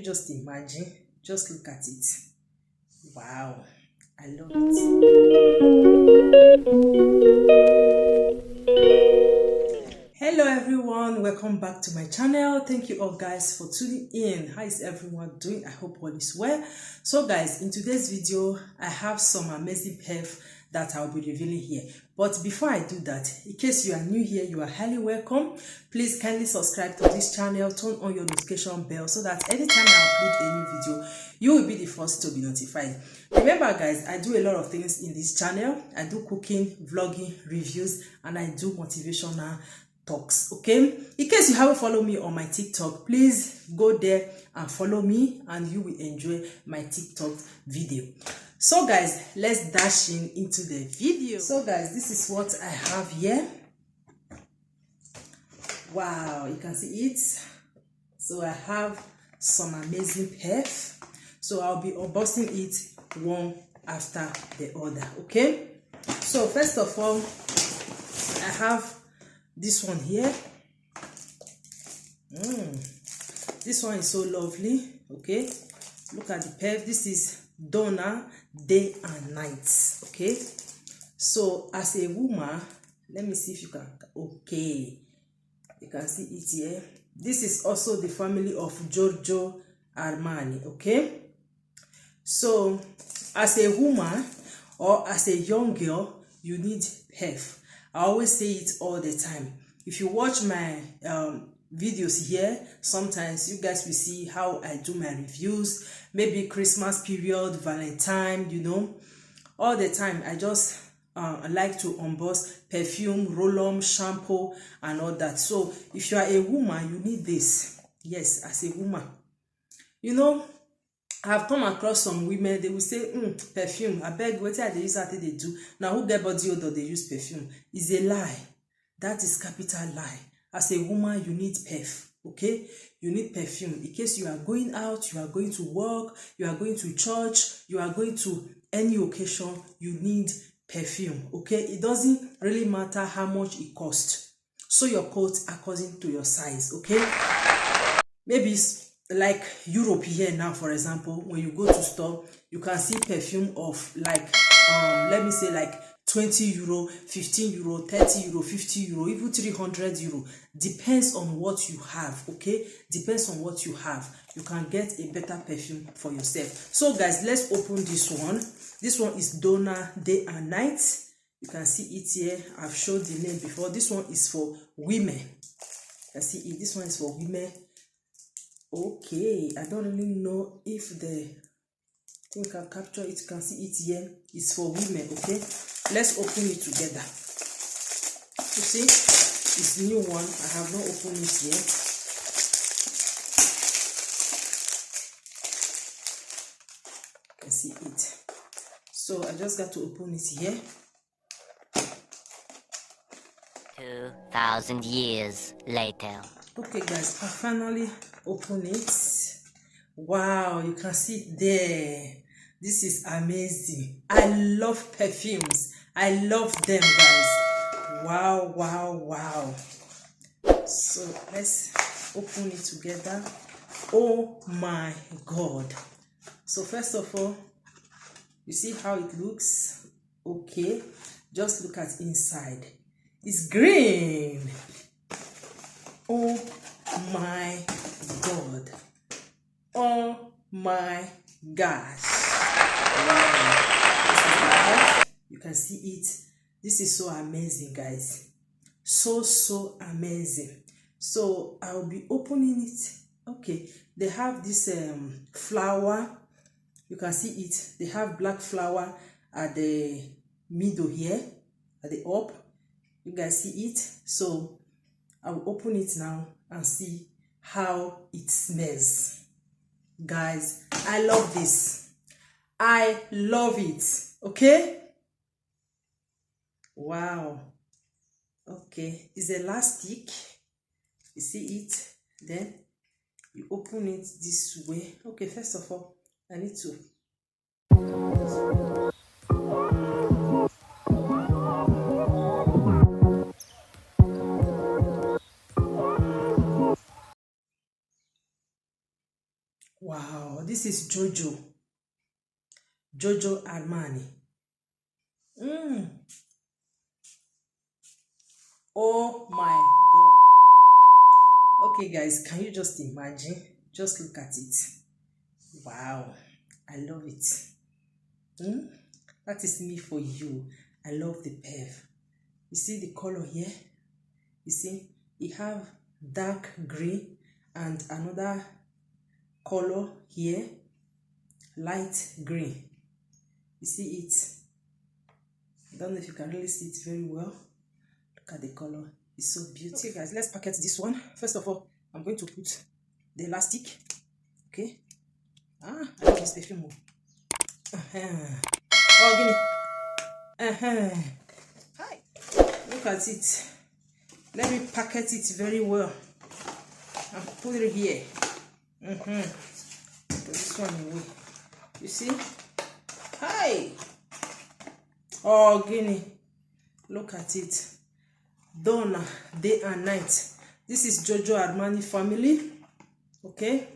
just imagine? Just look at it. Wow, I love it. Hello everyone, welcome back to my channel. Thank you all guys for tuning in. How is everyone doing? I hope all is well. So guys, in today's video I have some amazing perf that I'll be revealing here. But before I do that, in case you are new here, you are highly welcome. Please kindly subscribe to this channel, turn on your notification bell so that anytime I upload a new video, you will be the first to be notified. Remember guys, I do a lot of things in this channel. I do cooking, vlogging, reviews, and I do motivational talks. Okay, in case you haven't followed me on my TikTok, please go there and follow me and you will enjoy my TikTok video. So guys, let's dash into the video. So guys, this is what I have here. Wow, you can see it. So I have some amazing perf. So I'll be unboxing it one after the other. Okay, so first of all, I have this one here. This one is so lovely. Okay, look at the perf. This is Donna Day and Night. Okay, so as a woman, let me see if you can. Okay, you can see it here. This is also the family of Giorgio Armani. Okay, so as a woman or as a young girl, you need perf. I always say it all the time. If you watch my videos here, sometimes you guys will see how I do my reviews, maybe Christmas period, Valentine, you know, all the time. I just like to unbox perfume, roll-on, shampoo, and all that. So if you are a woman, you need this. Yes, as a woman, you know, I've come across some women, they will say, perfume, I beg, what they use, what they do. Now, who get body odor, they use perfume? Is a lie. That is capital lie. As a woman, you need perf, okay? You need perfume. In case you are going out, you are going to work, you are going to church, you are going to any occasion, you need perfume, okay? It doesn't really matter how much it costs. Sew your coat according to your size, okay? Maybe like Europe here now, for example, when you go to store, you can see perfume of like let me say like 20 euro, 15 euro, 30 euro, 50 euro, even 300 euro. Depends on what you have, okay? Depends on what you have. You can get a better perfume for yourself. So guys, let's open this one. This one is Donna Day and Night. You can see it here. I've showed the name before. This one is for women. You can see it. This one is for women. Okay, I don't really know if the thing can capture it. You can see it here. It's for women. Okay, let's open it together. You see, it's new one. I have not opened it yet. You can see it. So I just got to open it here. 2,000 years later. Okay guys, I finally open it. Wow, you can see it there. This is amazing. I love perfumes. I love them guys. Wow, wow, wow. So let's open it together. Oh my god. So first of all, you see how it looks. Okay, just look at inside. It's green. Oh my god. Oh my gosh. Wow. You can see it. This is so amazing guys. So amazing. So I'll be opening it. Okay, they have this flower. You can see it. They have black flower at the middle here, at the up. You guys see it. So I'll open it now and see how it smells. Guys, I love this. I love it. Okay? Wow. Okay, it's elastic. You see it? Then you open it this way. Okay, first of all, I need to. Wow, this is Giorgio. Giorgio Armani. Oh my God. Okay, guys, can you just imagine? Just look at it. Wow, I love it. That is me for you. I love the perf. You see the color here? You see, it have dark green and another color here, light green. You see it? I don't know if you can really see it very well. Look at the color. It's so beautiful. Okay, guys, let's packet this one. First of all, I'm going to put the elastic. Okay. I love this perfume. Oh, give me. Hi. Look at it. Let me packet it very well and put it here. Put this one away. You see? Hi. Oh, Guinea. Look at it. Donna, day and night. This is Giorgio Armani family. Okay.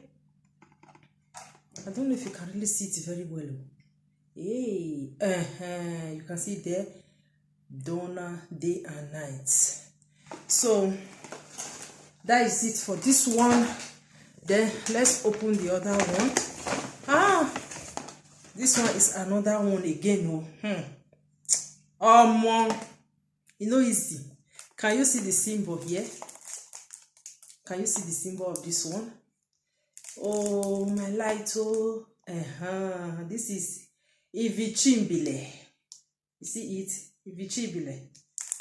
I don't know if you can really see it very well. Hey. You can see there. Donna, day and night. So that is it for this one. Then let's open the other one. This one is another one again. You know, easy. Can you see the symbol here? Can you see the symbol of this one? Oh, my light. This is Ivichimbile. You see it? Ivichimbile.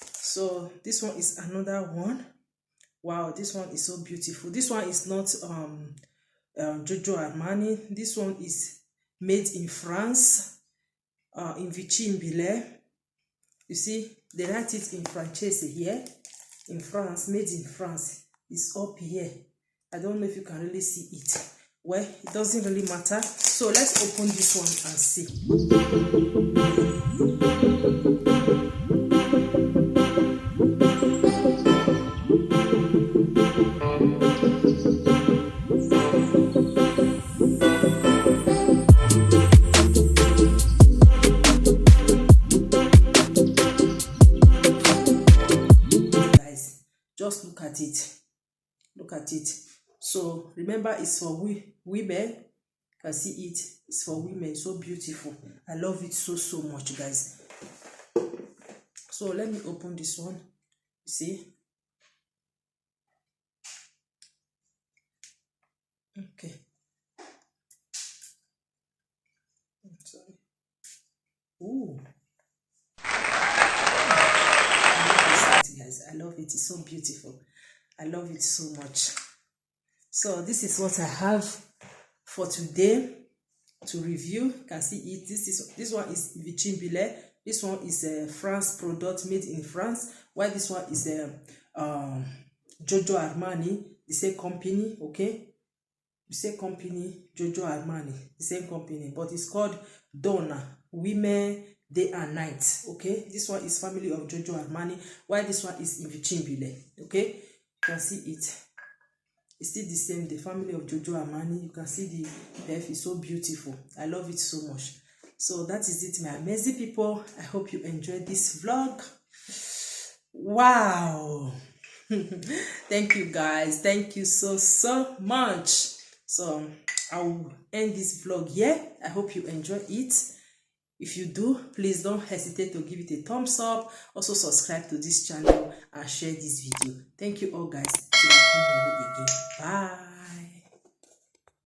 So this one is another one. Wow, this one is so beautiful. This one is not Giorgio Armani. This one is made in France, in Vichimbile. You see, they write it in Francese here, in France, made in France. It's up here. I don't know if you can really see it. Well, it doesn't really matter. So let's open this one and see. Just look at it. Look at it. So remember, it's for women. You can see it. It's for women. So beautiful. I love it so much, guys. So let me open this one. You see? Okay. Sorry. Ooh. Guys, I love it. It's so beautiful. I love it so much. So this is what I have for today to review. You can see it. This one is Vichimbile. This one is a France product made in France. While this one is a Giorgio Armani, the same company. Okay, the same company, Giorgio Armani, the same company, but it's called Donna, Women, Day and Night. Okay, this one is family of Giorgio Armani, while this one is Ivichimbile. Okay, you can see it. It's still the same, the family of Giorgio Armani. You can see the perf is so beautiful. I love it so much. So that is it, my amazing people. I hope you enjoyed this vlog. Wow. Thank you, guys. Thank you so much. So I will end this vlog here. I hope you enjoy it. If you do, please don't hesitate to give it a thumbs up. Also subscribe to this channel and share this video. Thank you all, guys. Till I come your way again. Bye.